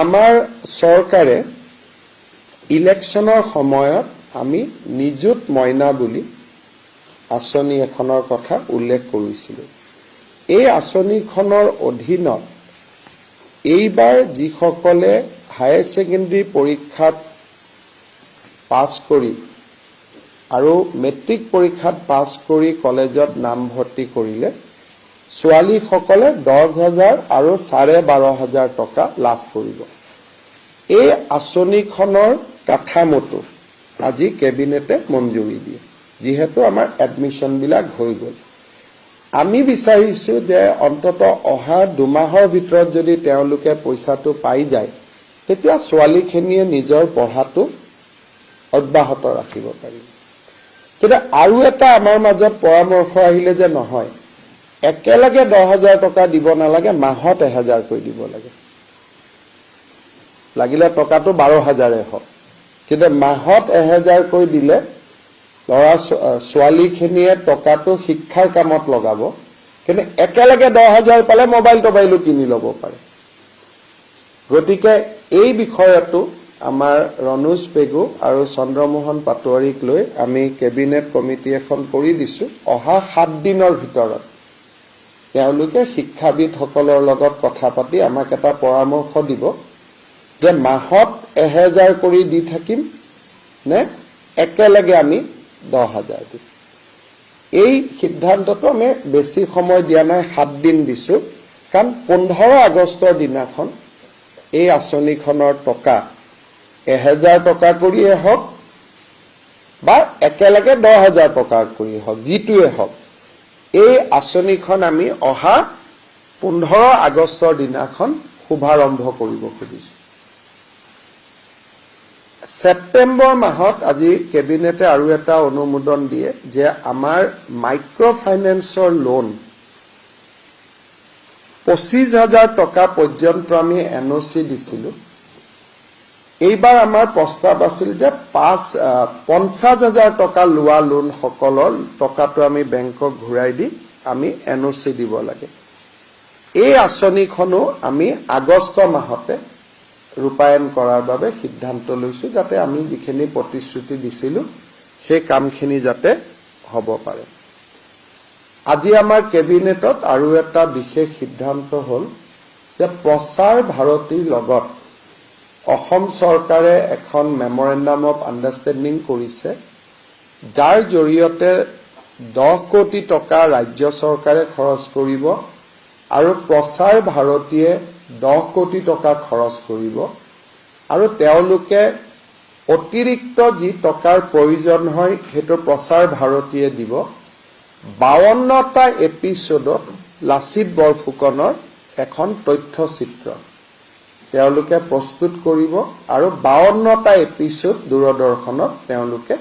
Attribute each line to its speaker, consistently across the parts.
Speaker 1: আমাৰ চৰকাৰে ইলেকশ্যনৰ সময়ত আমি নিযুত মইনা বুলি আঁচনি এখনৰ কথা উল্লেখ কৰিছিলোঁ। এই আঁচনিখনৰ অধীনত এইবাৰ যিসকলে হায়াৰ ছেকেণ্ডাৰী পৰীক্ষাত পাছ কৰি আৰু মেট্ৰিক পৰীক্ষাত পাছ কৰি কলেজত নামভৰ্তি কৰিলে ছোৱালীসকলে 10,000 আৰু 12,500 টকা লাভ কৰিব। এই আঁচনিখনৰ কাঠামোটো আজি কেবিনেটে মঞ্জুৰি দিয়ে, যিহেতু আমাৰ এডমিশ্যনবিলাক হৈ গ'ল। আমি বিচাৰিছোঁ যে অন্তত অহা 2 মাহৰ ভিতৰত যদি তেওঁলোকে পইচাটো পাই যায়, তেতিয়া ছোৱালীখিনিয়ে নিজৰ পঢ়াটো অব্যাহত ৰাখিব পাৰিব। কিন্তু আৰু এটা আমাৰ মাজত পৰামৰ্শ আহিলে যে নহয়, একেলগে 10,000 টকা দিব নালাগে, মাহত 1,000 কৈ দিব লাগে। লাগিলে টকাটো 12,000 হওক, কিন্তু মাহত 1,000 কৈ দিলে ছোৱালীখিনিয়ে টকাটো শিক্ষাৰ কামত লগাব, কিন্তু একেলগে 10,000 পালে মোবাইলো কিনি ল'ব পাৰে। গতিকে এই বিষয়টো আমাৰ ৰনোজ পেগু আৰু চন্দ্ৰমোহন পাটোৱাৰীক লৈ আমি কেবিনেট কমিটি এখন কৰি দিছোঁ। অহা 7 দিনৰ ভিতৰত তেওঁলোকে শিক্ষাবিদসকলৰ লগত কথা পাতি আমাক এটা পৰামৰ্শ দিব যে মাহত 1,000 কৰি দি থাকিম নে একেলগে আমি 10,000 দিম। এই সিদ্ধান্তটো আমি বেছি সময় দিয়া নাই, 7 দিন দিছোঁ, কাৰণ 15 আগষ্টৰ দিনাখন এই আঁচনিখনৰ টকা 1,000 টকা কৰিয়ে হওক বা একেলগে 10,000 টকা কৰিয়ে হওক, যিটোৱে হওক, এই আঁচনিখন আমি অহা 15 আগষ্টৰ দিনাখন শুভাৰম্ভ কৰিব খুজিছোঁ। ছেপ্টেম্বৰ মাহত আজি কেবিনেটে আৰু এটা অনুমোদন দিয়ে যে আমাৰ মাইক্ৰ' ফাইনেন্সৰ লোন 25,000 টকা পৰ্যন্ত আমি NOC দিছিলোঁ। এইবাৰ আমাৰ প্ৰস্তাৱ আছিল যে 50,000 টকা লোৱা লোনসকলৰ টকাটো আমি বেংকক ঘূৰাই দি আমি NOC দিব লাগে। এই আঁচনিখনো আমি আগষ্ট মাহতে ৰূপায়ণ কৰাৰ বাবে সিদ্ধান্ত লৈছোঁ, যাতে আমি যিখিনি প্ৰতিশ্ৰুতি দিছিলোঁ সেই কামখিনি যাতে হ'ব পাৰে। আজি আমাৰ কেবিনেটত আৰু এটা বিশেষ সিদ্ধান্ত হ'ল যে প্ৰচাৰ ভাৰতীৰ লগত অসম চৰকাৰে এখন মেমৰেণ্ডাম অফ আণ্ডাৰষ্টেণ্ডিং কৰিছে, যাৰ জৰিয়তে 10 কোটি টকা ৰাজ্য চৰকাৰে খৰচ কৰিব আৰু প্ৰচাৰ ভাৰতীয়ে 10 কোটি টকা খৰচ কৰিব, আৰু তেওঁলোকে অতিৰিক্ত যি টকাৰ প্ৰয়োজন হয় সেইটো প্ৰচাৰ ভাৰতীয়ে দিব। 52টা এপিছডত লাচিত বৰফুকনৰ এখন তথ্যচিত্ৰ তেওঁলোকে প্ৰস্তুত কৰিব আৰু 52টা এপিছড দূৰদৰ্শনত তেওঁলোকে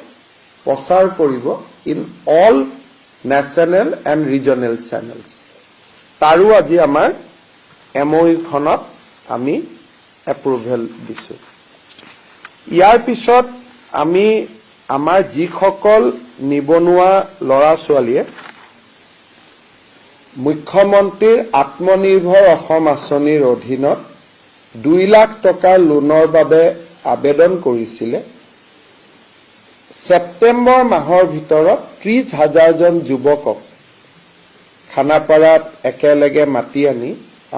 Speaker 1: প্ৰচাৰ কৰিব in all national and regional channels. তাৰো আজি আমাৰ MOU-খনত আমি এপ্ৰুভেল দিছোঁ। ইয়াৰ পিছত আমি আমাৰ যিসকল নিবনুৱা ল'ৰা ছোৱালীয়ে মুখ্যমন্ত্ৰীৰ আত্মনিৰ্ভৰ অসম আঁচনিৰ অধীনত 2 লাখ টকাৰ লোনৰ বাবে আবেদন কৰিছিলে, ছেপ্টেম্বৰ মাহৰ ভিতৰত 30,000 জন যুৱকক খানাপাৰাত একেলগে মাতি আনি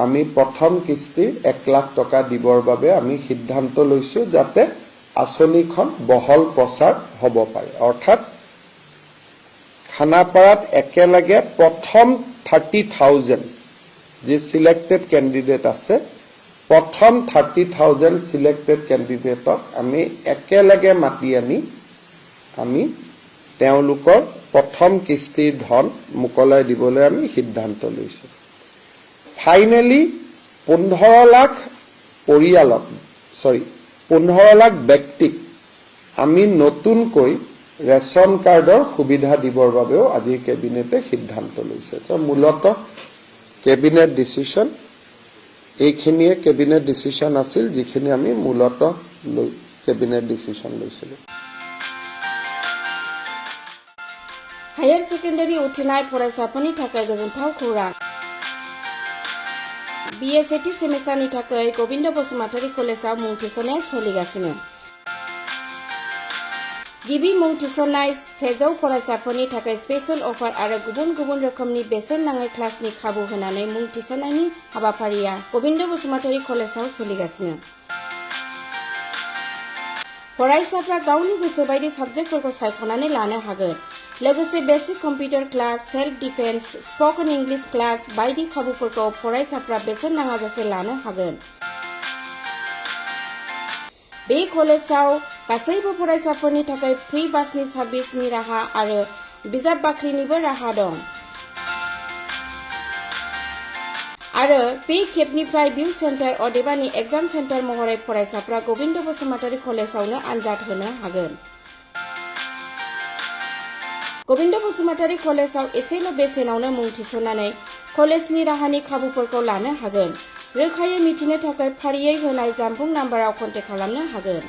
Speaker 1: আমি প্ৰথম কিস্তিৰ 1 লাখ টকা দিবৰ বাবে আমি সিদ্ধান্ত লৈছোঁ, যাতে আঁচনিখন বহল প্ৰচাৰ হ'ব পাৰে। অৰ্থাৎ খানাপাৰাত একেলগে প্ৰথম 30,000 যি চিলেক্টেড কেণ্ডিডেট আছে, প্ৰথম 30,000 চিলেক্টেড কেণ্ডিডেটক আমি একেলগে মাতি আনি আমি তেওঁলোকৰ প্ৰথম কিস্তিৰ ধন মোকলাই দিবলৈ আমি সিদ্ধান্ত লৈছোঁ। ফাইনেলি 15 লাখ পৰিয়ালক 15 লাখ ব্যক্তিক আমি নতুনকৈ ৰেচন কাৰ্ডৰ সুবিধা দিবৰ বাবেও আজি কেবিনেটে সিদ্ধান্ত লৈছে। মূলতঃ কেবিনেট ডিচিশ্যন এইখিনিয়ে কেবিনেট ডিচিশ্যন আছিল, যিখিনি আমি মূলতঃ কেবিনেট ডিচিশ্যন লৈছিলোঁ।
Speaker 2: हायर सेकेन्डारि उथ्रिनाय फरायसाफोरनि थाखाय गोजोनथाव खौरां। BA सेथि सेमिस्टारनि थाखाय गोविंद बसुमतारी कलेजाव मुं थिसननाया सोलिगासिनो। गिबि मुं थिसननाय 100 फरायसाफोरनि थाखाय स्पेशल अफार आरो गुबुन गुबुन रोखोमनि बेसेन नाङै क्लासनि खाबु होनानै मुं थिसननायनि हाबाफारिया गोविंद बसुमतारी कलेजाव सोलिगासिनो। फरायसाफ्रा गावनि गोसो बायदि साबजेक्टफोरखौ सायख'नानै लानो हागोन। लोगोसे basic computer class, self defence, spoken English class बायदि खाबुफोरखौ फरायसाफ्रा बेसेन नाङाजासे लानो हागोन। बे कलेजाव गासैबो फरायसाफोरनि थाखाय फ्री बासनि सार्भिसनि राहा आरो बिजाब बाख्रिनिबो राहा दं। आरो बे खेबनिफ्राय भिउ सेन्टार अदेबानि एग्जाम सेन्टार महरै फरायसाफ्रा गोविंद बसुमतारी कलेजावनो आनजाद होनो हागोन। गोविंद बसुमतारी कलेजाव एसेल' बेसेनावनो मुं थिसननानै कलेजनि राहानि खाबुफोरखौ लानो हागोन। रोखायै मिथिनो थाखाय फारियै होनाय जानबुं नाम्बाराव कन्टेक्ट खालामनो हागोन।